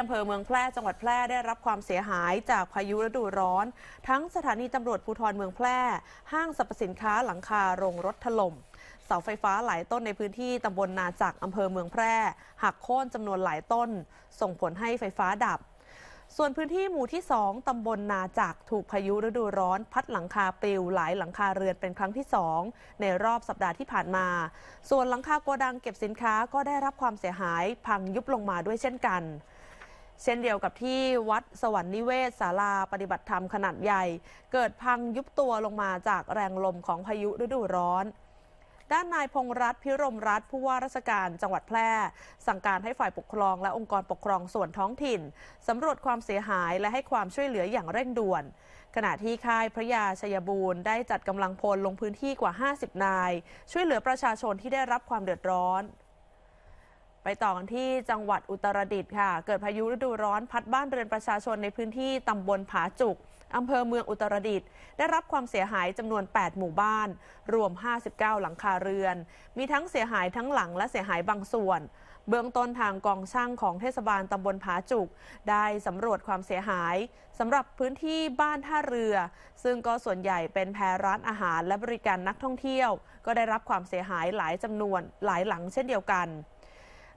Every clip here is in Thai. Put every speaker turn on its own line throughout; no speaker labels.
อำเภอเมืองแพร่จังหวัดแพร่ได้รับความเสียหายจากพายุฤดูร้อนทั้งสถานีตำรวจภูธรเมืองแพร่ห้างสรรพสินค้าหลังคาโรงรถถล่มเสาไฟฟ้าหลายต้นในพื้นที่ตำบลนาจักอำเภอเมืองแพร่หักโค่นจำนวนหลายต้นส่งผลให้ไฟฟ้าดับส่วนพื้นที่หมู่ที่2ตำบลนาจักถูกพายุฤดูร้อนพัดหลังคาปลิวหลายหลังคาเรือนเป็นครั้งที่2ในรอบสัปดาห์ที่ผ่านมาส่วนหลังคาโกดังเก็บสินค้าก็ได้รับความเสียหายพังยุบลงมาด้วยเช่นกันเช่นเดียวกับที่วัดสวรรค์นิเวศศาลาปฏิบัติธรรมขนาดใหญ่เกิดพังยุบตัวลงมาจากแรงลมของพายุฤดูร้อนด้านนายพงษ์รัตน์พิรมรัตน์ผู้ว่าราชการจังหวัดแพร่สั่งการให้ฝ่ายปกครองและองค์กรปกครองส่วนท้องถิ่นสำรวจความเสียหายและให้ความช่วยเหลืออย่างเร่งด่วนขณะที่ค่ายพระยาชัยบูรณ์ได้จัดกำลังพลลงพื้นที่กว่า50นายช่วยเหลือประชาชนที่ได้รับความเดือดร้อนไปต่อกันที่จังหวัดอุตรดิตถ์ค่ะเกิดพายุฤดูร้อนพัดบ้านเรือนประชาชนในพื้นที่ตำบลผาจุกอำเภอเมืองอุตรดิตถ์ได้รับความเสียหายจำนวน8หมู่บ้านรวม59หลังคาเรือนมีทั้งเสียหายทั้งหลังและเสียหายบางส่วนเบื้องต้นทางกองช่างของเทศบาลตำบลผาจุกได้สำรวจความเสียหายสำหรับพื้นที่บ้านท่าเรือซึ่งก็ส่วนใหญ่เป็นแพร้านอาหารและบริการนักท่องเที่ยวก็ได้รับความเสียหายหลายจำนวนหลายหลังเช่นเดียวกัน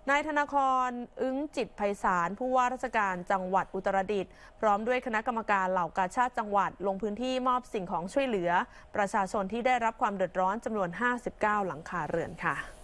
นายธนากรอึ้งจิตไพศาลผู้ว่าราชการจังหวัดอุตรดิตถ์พร้อมด้วยคณะกรรมการเหล่ากาชาดจังหวัดลงพื้นที่มอบสิ่งของช่วยเหลือประชาชนที่ได้รับความเดือดร้อนจำนวน59หลังคาเรือนค่ะ